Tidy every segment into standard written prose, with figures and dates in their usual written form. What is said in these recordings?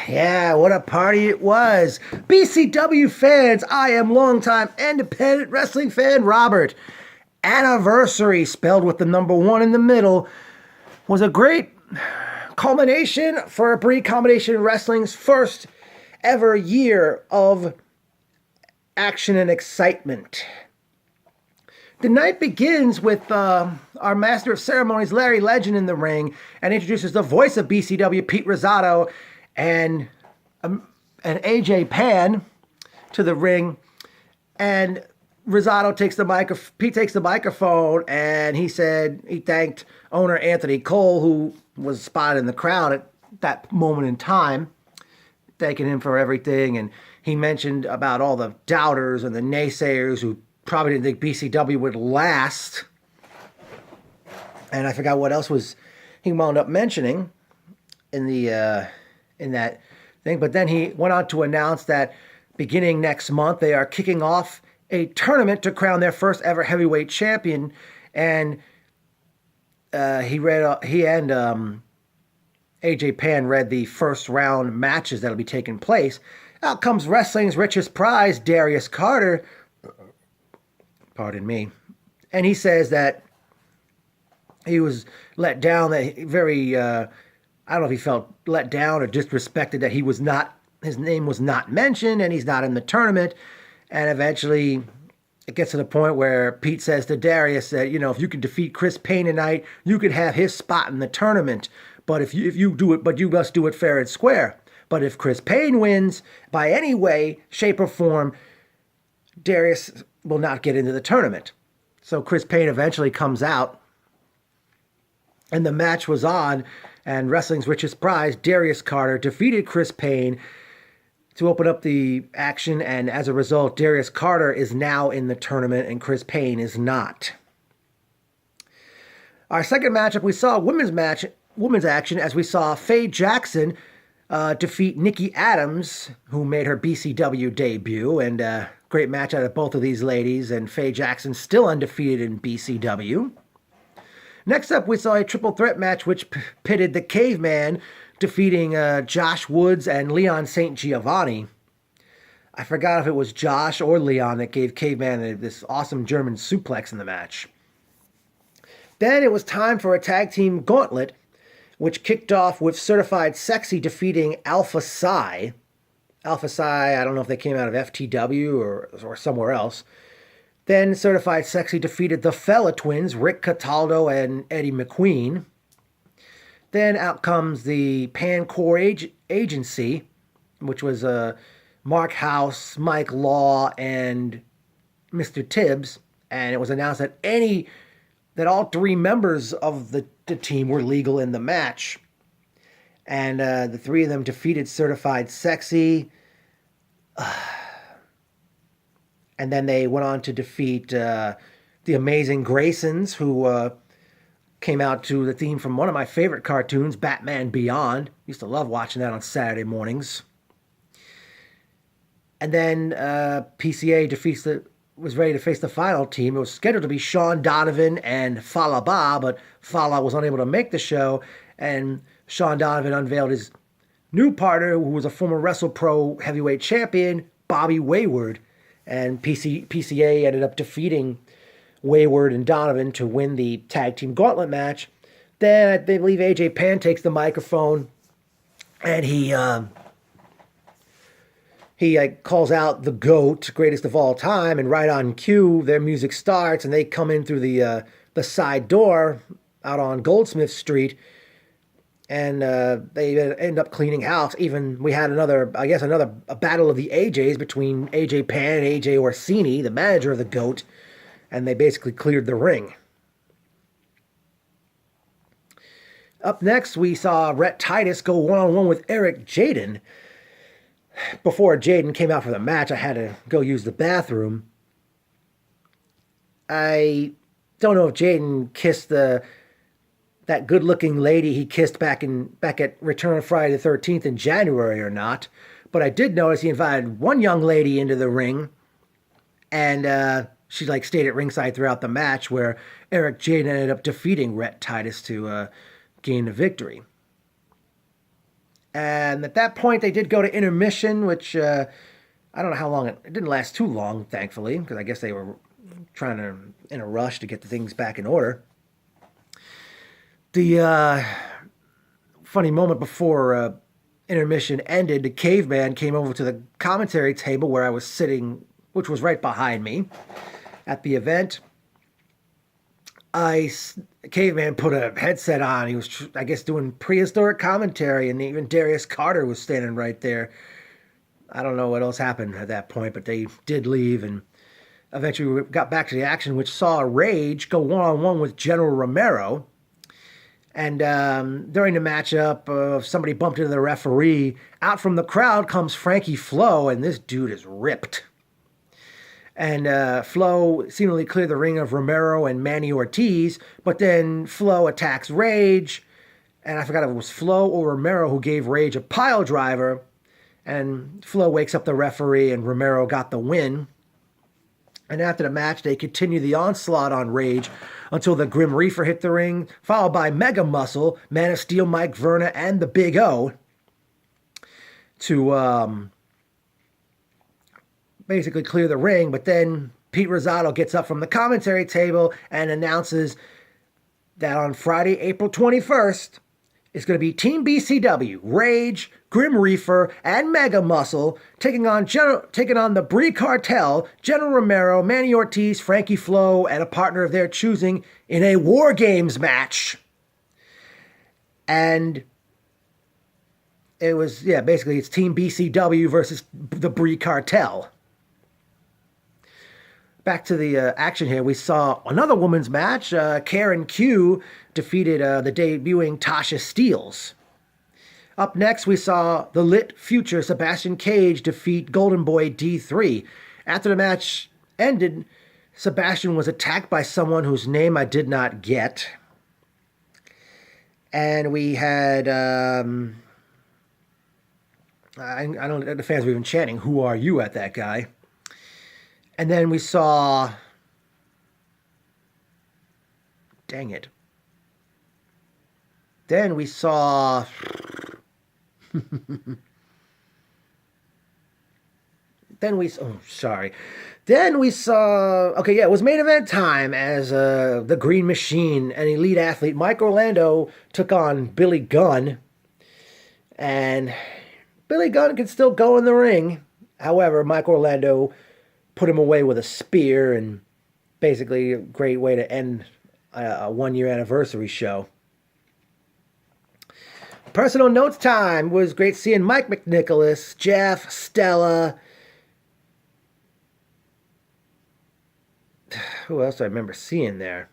Yeah, what a party it was. BCW fans, I am longtime independent wrestling fan Robert. Anniversary, spelled with the number 1 in the middle, was a great culmination for Brii Combination Wrestling's first ever year of action and excitement. The night begins with our master of ceremonies, Larry Legend, in the ring and introduces the voice of BCW, Pete Rosado, and AJ Pan to the ring. And Rosado takes the Pete takes the microphone, and he said he thanked owner Anthony Cole, who was spotted in the crowd at that moment in time, thanking him for everything. And he mentioned about all the doubters and the naysayers who probably didn't think BCW would last. And I forgot what else was he wound up mentioning in that thing. But then he went on to announce that beginning next month, they are kicking off a tournament to crown their first ever heavyweight champion. And he and AJ Pan read the first round matches that'll be taking place. Out comes wrestling's richest prize, Darius Carter. Pardon me. And he says that he was let down, that I don't know if he felt let down or disrespected that his name was not mentioned and he's not in the tournament. And eventually it gets to the point where Pete says to Darius that, if you could defeat Chris Payne tonight, you could have his spot in the tournament. But if you do it, but you must do it fair and square. But if Chris Payne wins by any way, shape, or form, Darius will not get into the tournament. So Chris Payne eventually comes out, and the match was on, and wrestling's richest prize, Darius Carter, defeated Chris Payne to open up the action, and as a result, Darius Carter is now in the tournament, and Chris Payne is not. Our second matchup, we saw women's action, as we saw Faye Jackson defeat Nikki Adams, who made her BCW debut, and great match out of both of these ladies, and Faye Jackson still undefeated in BCW. Next up, we saw a triple threat match which pitted the Caveman defeating Josh Woods and Leon St. Giovanni. I forgot if it was Josh or Leon that gave Caveman this awesome German suplex in the match. Then it was time for a tag team gauntlet, which kicked off with Certified Sexy defeating Alpha Psi. Alpha Psi, I don't know if they came out of FTW or somewhere else. Then Certified Sexy defeated the Fella Twins, Rick Cataldo and Eddie McQueen. Then out comes the Pancore Agency, which was Mark House, Mike Law, and Mr. Tibbs. And it was announced that all 3 members of the team were legal in the match. And the 3 of them defeated Certified Sexy. And then they went on to defeat the Amazing Graysons, who came out to the theme from one of my favorite cartoons, Batman Beyond. Used to love watching that on Saturday mornings. And then PCA was ready to face the final team. It was scheduled to be Sean Donovan and Fallah Bahh, but Fallah was unable to make the show, and Sean Donovan unveiled his new partner, who was a former WrestlePro heavyweight champion, Bobby Wayward. And PCA ended up defeating Wayward and Donovan to win the tag team gauntlet match. Then I believe AJ Pan takes the microphone, and he calls out the GOAT, greatest of all time, and right on cue, their music starts, and they come in through the side door out on Goldsmith Street, and they end up cleaning house. Even we had another battle of the AJs between AJ Pan and AJ Orsini, the manager of the GOAT, and they basically cleared the ring. Up next, we saw Rhett Titus go one-on-one with Eric Jaden. Before Jaden came out for the match, I had to go use the bathroom. I don't know if Jaden kissed that good-looking lady he kissed back at Return of Friday the 13th in January or not, but I did notice he invited one young lady into the ring, and she stayed at ringside throughout the match, where Eric Jaden ended up defeating Rhett Titus to gain the victory. And at that point, they did go to intermission, which I don't know how long it didn't last too long, thankfully, because I guess they were trying to in a rush to get the things back in order. The funny moment before intermission ended, the caveman came over to the commentary table where I was sitting, which was right behind me at the event. Caveman put a headset on. He was, I guess, doing prehistoric commentary, and even Darius Carter was standing right there. I don't know what else happened at that point, but they did leave, and eventually we got back to the action, which saw Rage go one-on-one with General Romero. And during the matchup, somebody bumped into the referee. Out from the crowd comes Frankie Flo, and this dude is ripped. And Flo seemingly cleared the ring of Romero and Manny Ortiz, but then Flo attacks Rage, and I forgot if it was Flo or Romero who gave Rage a pile driver, and Flo wakes up the referee, and Romero got the win. And after the match, they continue the onslaught on Rage until the Grim Reaper hit the ring, followed by Mega Muscle, Man of Steel, Mike Verna, and the Big O to basically clear the ring. But then Pete Rosado gets up from the commentary table and announces that on Friday, April 21st, it's going to be Team BCW, Rage, Grim Reaper, and Mega Muscle taking on the Brii Cartel, General Romero, Manny Ortiz, Frankie Flo, and a partner of their choosing in a War Games match. And it was, basically it's Team BCW versus the Brii Cartel. Back to the action here, we saw another women's match. Karen Q defeated the debuting Tasha Steelz. Up next, we saw the lit future Sebastian Cage defeat Golden Boy D3. After the match ended, Sebastian was attacked by someone whose name I did not get. And we had, I don't know, the fans were even chanting, "Who are you?" at that guy. And then we saw, dang it. Then we saw, Then we saw, it was main event time as the Green Machine and Elite Athlete Mike Orlando took on Billy Gunn. And Billy Gunn could still go in the ring. However, Mike Orlando put him away with a spear, and basically a great way to end a one-year anniversary show. Personal notes time. Was great seeing Mike McNicholas, Jeff, Stella. Who else do I remember seeing there?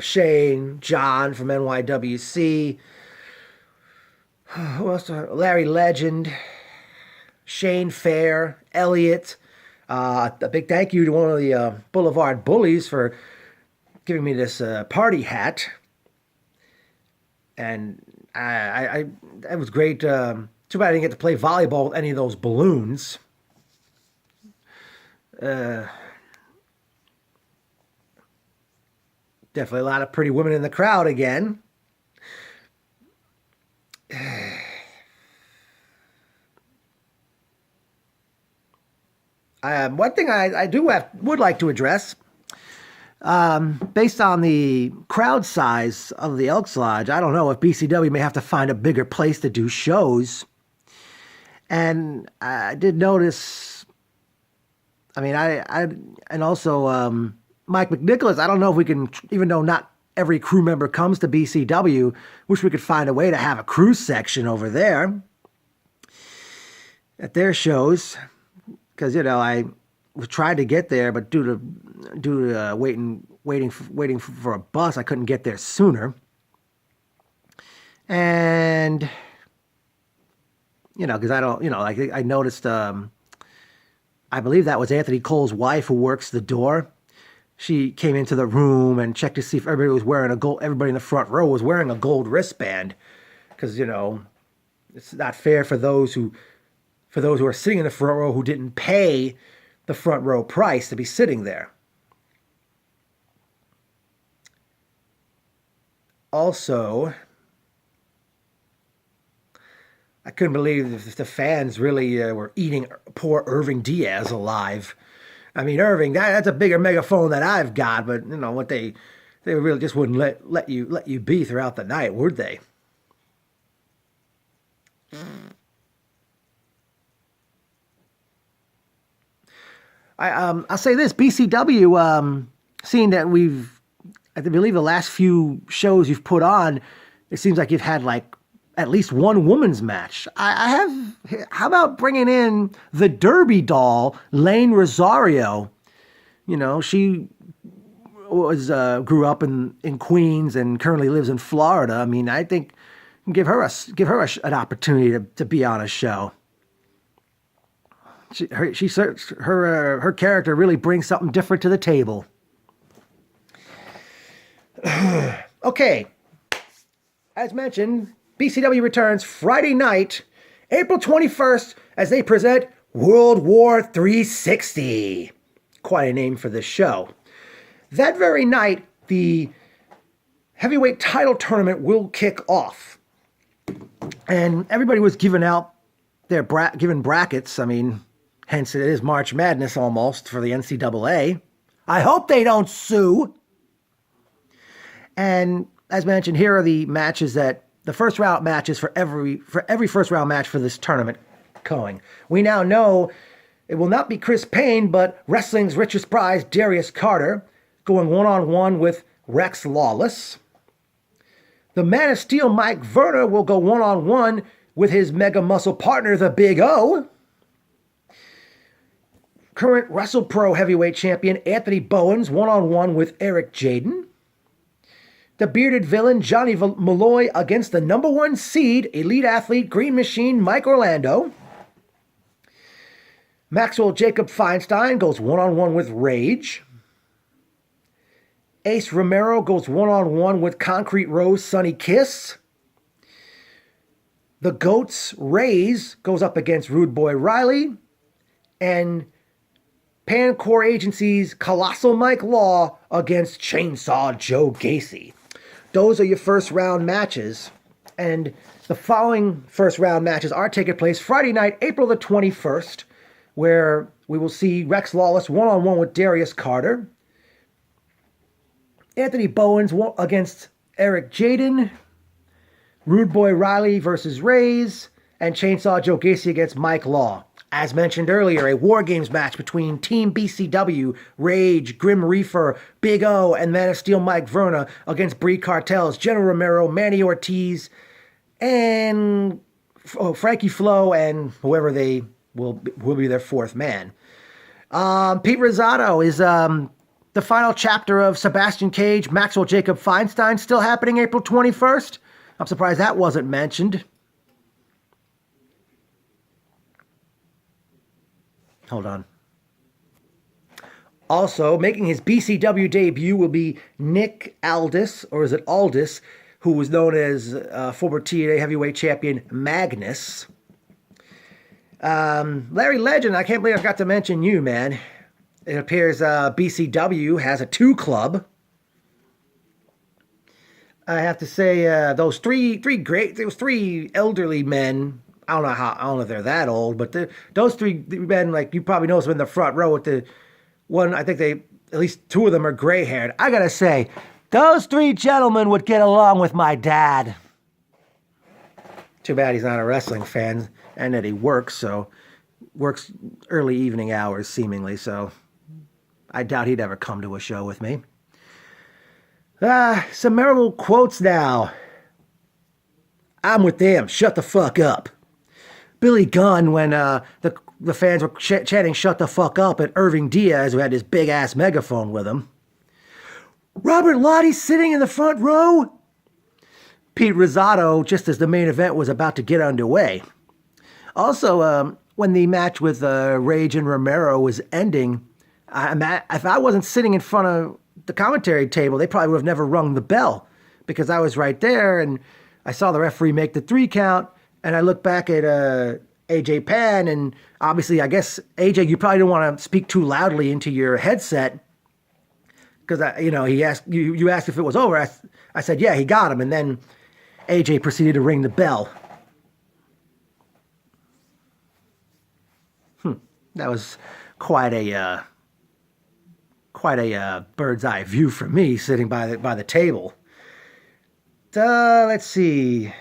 Shane, John from NYWC. Who else? Larry Legend, Shane Fair, Elliot. A big thank you to one of the Boulevard Bullies for giving me this party hat. And it was great. Too bad I didn't get to play volleyball with any of those balloons. Definitely a lot of pretty women in the crowd again. One thing I would like to address, based on the crowd size of the Elks Lodge, I don't know if BCW may have to find a bigger place to do shows. And I did notice, and also Mike McNicholas, I don't know if we can, even though not every crew member comes to BCW, wish we could find a way to have a crew section over there at their shows. Because, I tried to get there, but due to waiting for a bus, I couldn't get there sooner. And, because I don't, I noticed, I believe that was Anthony Cole's wife who works the door. She came into the room and checked to see if everybody was wearing everybody in the front row was wearing a gold wristband. Because, it's not fair for those who are sitting in the front row who didn't pay the front row price to be sitting there. Also, I couldn't believe if the fans really were eating poor Irving Diaz alive. I mean, Irving, that's a bigger megaphone than I've got, but you know what they really just wouldn't let you be throughout the night, would they? I'll say this: BCW, seeing that I believe the last few shows you've put on, it seems like you've had like at least one women's match. I have. How about bringing in the Derby doll, Lane Rosario? You know, she grew up in Queens and currently lives in Florida. I mean, I think give her an opportunity to be on a show. Her character really brings something different to the table. Okay, as mentioned, BCW returns Friday night, April 21st, as they present World War 360. Quite a name for this show. That very night, the heavyweight title tournament will kick off. And everybody was giving out their given brackets. I mean, hence it is March Madness almost for the NCAA. I hope they don't sue. And as mentioned, here are the matches the first round matches for every first round match for this tournament going. We now know it will not be Chris Payne, but wrestling's richest prize, Darius Carter, going one-on-one with Rex Lawless. The Man of Steel, Mike Verner, will go one-on-one with his mega muscle partner, the Big O. Current WrestlePro heavyweight champion, Anthony Bowens, one-on-one with Eric Jaden. The bearded villain, Johnny Malloy, against the number one seed, elite athlete, Green Machine, Mike Orlando. Maxwell Jacob Feinstein goes one-on-one with Rage. Ace Romero goes one-on-one with Concrete Rose, Sonny Kiss. The Goats, Rays, goes up against Rude Boy Riley. And Pancore Agency's Colossal Mike Law against Chainsaw Joe Gacy. Those are your first round matches. And the following first round matches are taking place Friday night, April the 21st, where we will see Rex Lawless one-on-one with Darius Carter. Anthony Bowens against Eric Jaden. Rude Boy Riley versus Rays. And Chainsaw Joe Gacy against Mike Law. As mentioned earlier, a War Games match between Team BCW, Rage, Grim Reaper, Big O, and Man of Steel Mike Verna against Brii Cartel's General Romero, Manny Ortiz, and Frankie Flo, and whoever they will be their fourth man. Pete Rosado is the final chapter of Sebastian Cage, Maxwell Jacob Feinstein, still happening April 21st. I'm surprised that wasn't mentioned. Hold on. Also, making his BCW debut will be Nick Aldis, or is it Aldis, who was known as former TNA heavyweight champion Magnus. Larry Legend, I can't believe I forgot to mention you, man. It appears BCW has a 2 club. I have to say, those three elderly men. I don't know if they're that old, but those 3 men, like you probably noticed, in the front row with the one. I think at least 2 of them are gray haired. I gotta say, those 3 gentlemen would get along with my dad. Too bad he's not a wrestling fan, and that he works early evening hours seemingly. So I doubt he'd ever come to a show with me. Some memorable quotes now. I'm with them. Shut the fuck up. Billy Gunn, when the fans were chanting "shut the fuck up" at Irving Diaz, who had his big ass megaphone with him. Robert Lottie sitting in the front row. Pete Rosado, just as the main event was about to get underway. Also, when the match with Rage and Romero was ending, if I wasn't sitting in front of the commentary table, they probably would have never rung the bell, because I was right there and I saw the referee make the 3 count. And I look back at AJ Pan, and obviously, I guess, AJ, you probably don't want to speak too loudly into your headset. because he asked you asked if it was over. I said yeah, he got him, and then AJ proceeded to ring the bell. That was quite a bird's eye view for me sitting by the table. Let's see.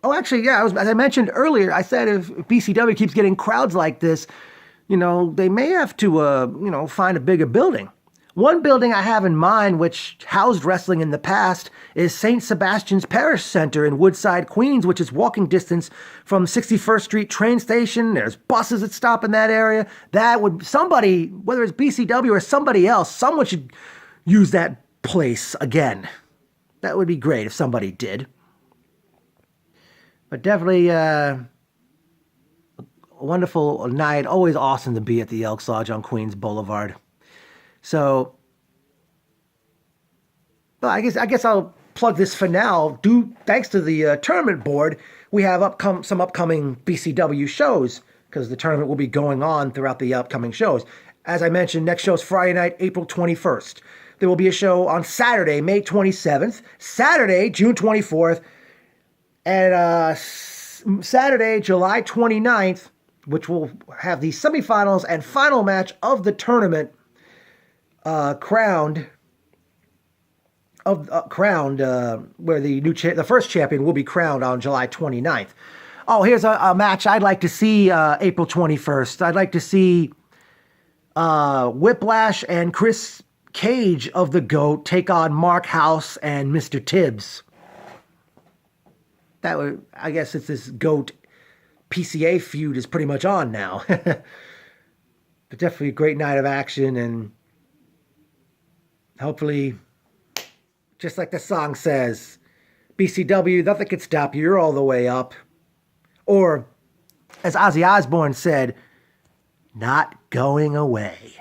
Oh, actually, yeah. As I mentioned earlier, I said if BCW keeps getting crowds like this, they may have to, find a bigger building. One building I have in mind, which housed wrestling in the past, is St. Sebastian's Parish Center in Woodside, Queens, which is walking distance from 61st Street train station. There's buses that stop in that area. That would, somebody, whether it's BCW or somebody else, someone should use that place again. That would be great if somebody did. But definitely a wonderful night. Always awesome to be at the Elks Lodge on Queens Boulevard. So, well, I guess I'll plug this for now. Thanks to the tournament board, we have some upcoming BCW shows because the tournament will be going on throughout the upcoming shows. As I mentioned, next show is Friday night, April 21st. There will be a show on Saturday, May 27th, Saturday, June 24th, and Saturday, July 29th, which will have the semifinals and final match of the tournament. Crowned, where the first champion will be crowned on July 29th. Oh, here's a match I'd like to see April 21st. I'd like to see Whiplash and Chris Cage of the GOAT take on Mark House and Mr. Tibbs. I guess it's this GOAT PCA feud is pretty much on now. But definitely a great night of action, and hopefully, just like the song says, BCW, nothing can stop you. You're all the way up. Or, as Ozzy Osbourne said, not going away.